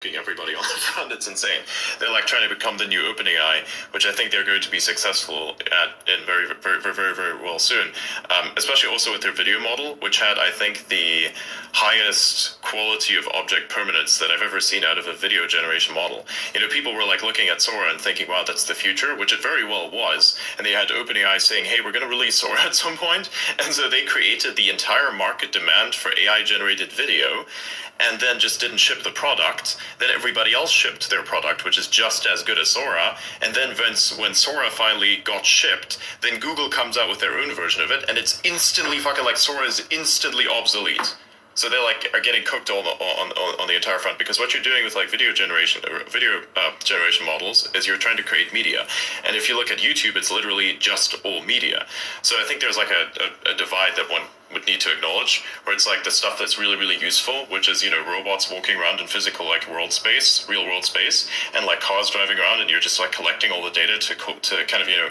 everybody on the front. It's insane. They're like trying to become the new OpenAI, which I think they're going to be successful at in very well soon. Especially also with their video model, which had, I think, the highest quality of object permanence that I've ever seen out of a video generation model. You know, people were like looking at Sora and thinking, wow, that's the future, which it very well was. And they had OpenAI saying, hey, we're going to release Sora at some point. And so they created the entire market demand for AI generated video and then just didn't ship the product. Then everybody else shipped their product, which is just as good as Sora. And then when Sora finally got shipped, then Google comes out with their own version of it, and it's instantly fucking like Sora is instantly obsolete. So they like are getting cooked on the entire front, because what you're doing with like video generation models is you're trying to create media, and if you look at YouTube, it's literally just all media. So I think there's like a divide that one would need to acknowledge, where it's like the stuff that's really useful, which is, you know, robots walking around in physical like real world space, and like cars driving around, and you're just like collecting all the data to kind of, you know,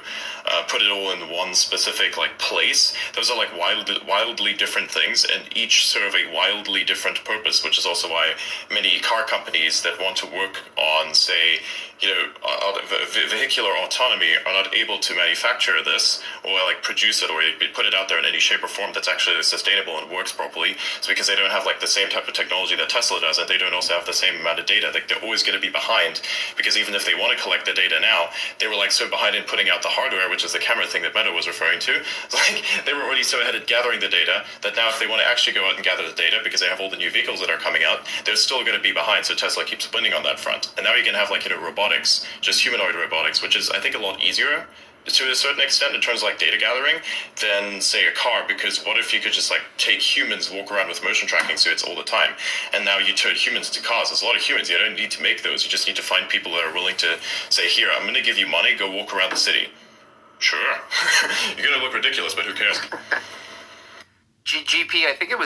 put it all in one specific like place. Those are like wildly different things, and each serve a wildly different purpose, which is also why many car companies that want to work on, say, you know, vehicular autonomy are not able to manufacture this or like produce it or put it out there in any shape or form that's actually sustainable and works properly. It's because they don't have like the same type of technology that Tesla does, and they don't also have the same amount of data. Like they're always going to be behind, because even if they want to collect the data now, they were like so behind in putting out the hardware, which is the camera thing that Meta was referring to. It's like they were already so ahead at gathering the data that now if they want to actually go out and gather the data, because they have all the new vehicles that are coming out, they're still going to be behind. So Tesla keeps winning on that front. And now you can have like, you know, robotics, just humanoid robotics, which is I think a lot easier to a certain extent in terms of like data gathering than say a car, because what if you could just like take humans, walk around with motion tracking suits all the time, and now you turn humans to cars. There's a lot of humans, you don't need to make those, you just need to find people that are willing to say, here, I'm going to give you money, go walk around the city. Sure. You're going to look ridiculous, but who cares? GP, I think it was